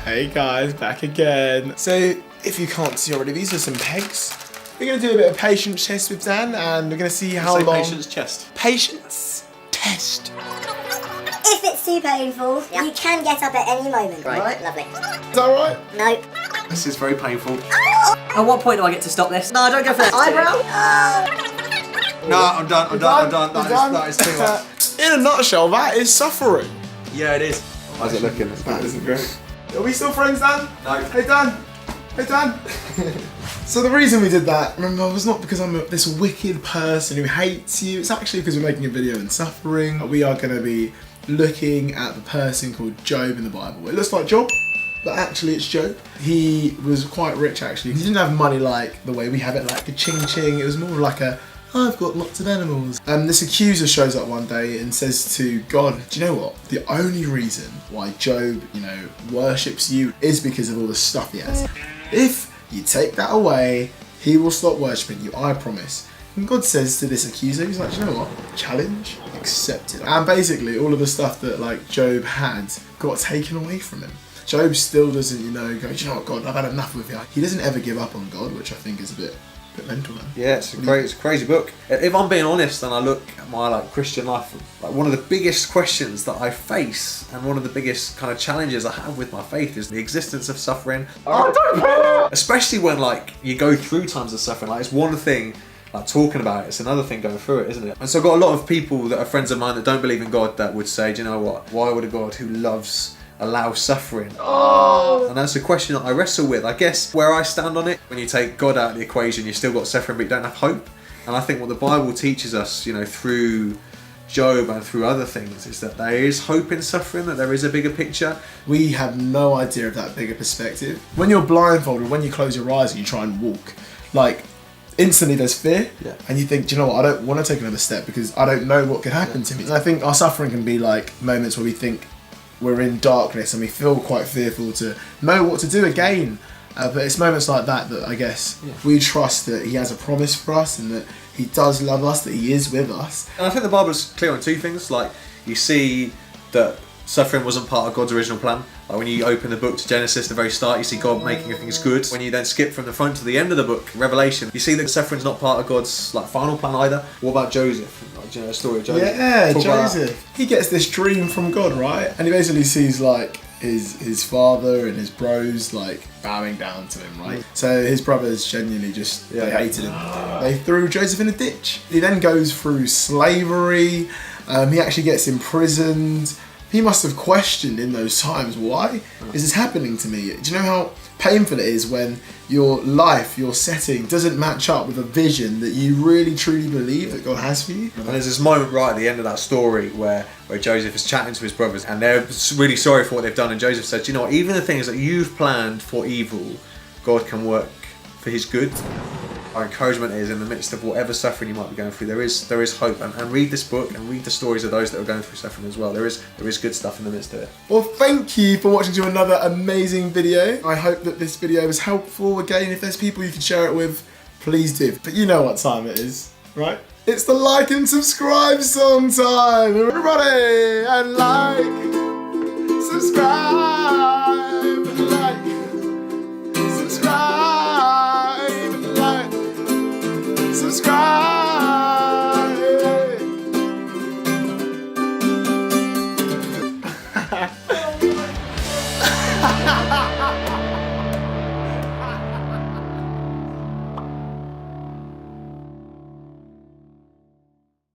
Hey guys, back again. So, if you can't see already, these are some pegs. We're going to do a bit of patience test with Dan, and we're going to see how long... Patience chest. Patience test. If it's too painful, you can get up at any moment. Right. Lovely. Is that right? No. This is very painful. At what point do I get to stop this? No, don't go first. Eyebrow? No, I'm done. That is too much. In a nutshell, that is suffering. Yeah, it is. How's it looking? That isn't great. Are we still friends, Dan? No. Hey, Dan. Hey, Dan. So the reason we did that, remember, was not because I'm this wicked person who hates you. It's actually because we're making a video on suffering. We are going to be looking at the person called Job in the Bible. It looks like Job, but actually it's Job. He was quite rich, actually. He didn't have money like the way we have it, like a ching-ching. It was more like a, I've got lots of animals. This accuser shows up one day and says to God, do you know what? The only reason why Job, worships you is because of all the stuff he has. If you take that away, he will stop worshipping you, I promise. And God says to this accuser, he's like, do you know what? Challenge accepted. And basically all of the stuff that Job had got taken away from him. Job still doesn't, go, do you know what, God, I've had enough with you. He doesn't ever give up on God, which I think is a bit mental, man. Yeah, it's a crazy book. If I'm being honest and I look at my Christian life, one of the biggest questions that I face and one of the biggest kind of challenges I have with my faith is the existence of suffering. Especially when you go through times of suffering. It's one thing talking about it, it's another thing going through it, isn't it? And so I've got a lot of people that are friends of mine that don't believe in God that would say, do you know what? Why would a God who loves allow suffering? And that's a question that I wrestle with. I guess where I stand on it, when you take God out of the equation, you've still got suffering, but you don't have hope. And I think what the Bible teaches us, through Job and through other things, is that there is hope in suffering, that there is a bigger picture. We have no idea of that bigger perspective. When you're blindfolded, when you close your eyes and you try and walk, instantly there's fear, and you think, do you know what, I don't want to take another step because I don't know what could happen to me. And I think our suffering can be moments where we think we're in darkness and we feel quite fearful to know what to do again. But it's moments like that I guess we trust that he has a promise for us and that he does love us, that he is with us. And I think the Bible's clear on two things. You see that suffering wasn't part of God's original plan. When you open the book to Genesis, the very start, you see God making things good. When you then skip from the front to the end of the book, Revelation, you see that suffering's not part of God's final plan either. What about Joseph? Do you know the story of Joseph? Yeah, Joseph. He gets this dream from God, right? And he basically sees his father and his bros bowing down to him, right? So his brothers genuinely just they hated him. They threw Joseph in a ditch. He then goes through slavery. He actually gets imprisoned. He must have questioned in those times, why is this happening to me? Do you know how painful it is when your life, your setting doesn't match up with a vision that you really truly believe that God has for you? And there's this moment right at the end of that story where Joseph is chatting to his brothers and they're really sorry for what they've done, and Joseph said, you know what, even the things that you've planned for evil, God can work for his good. Our encouragement is, in the midst of whatever suffering you might be going through, there is hope. And read this book and read the stories of those that are going through suffering as well. There is good stuff in the midst of it. Well, thank you for watching to another amazing video. I hope that this video was helpful. Again, if there's people you can share it with, please do. But you know what time it is, right? It's the like and subscribe song time, everybody! And subscribe, subscribe.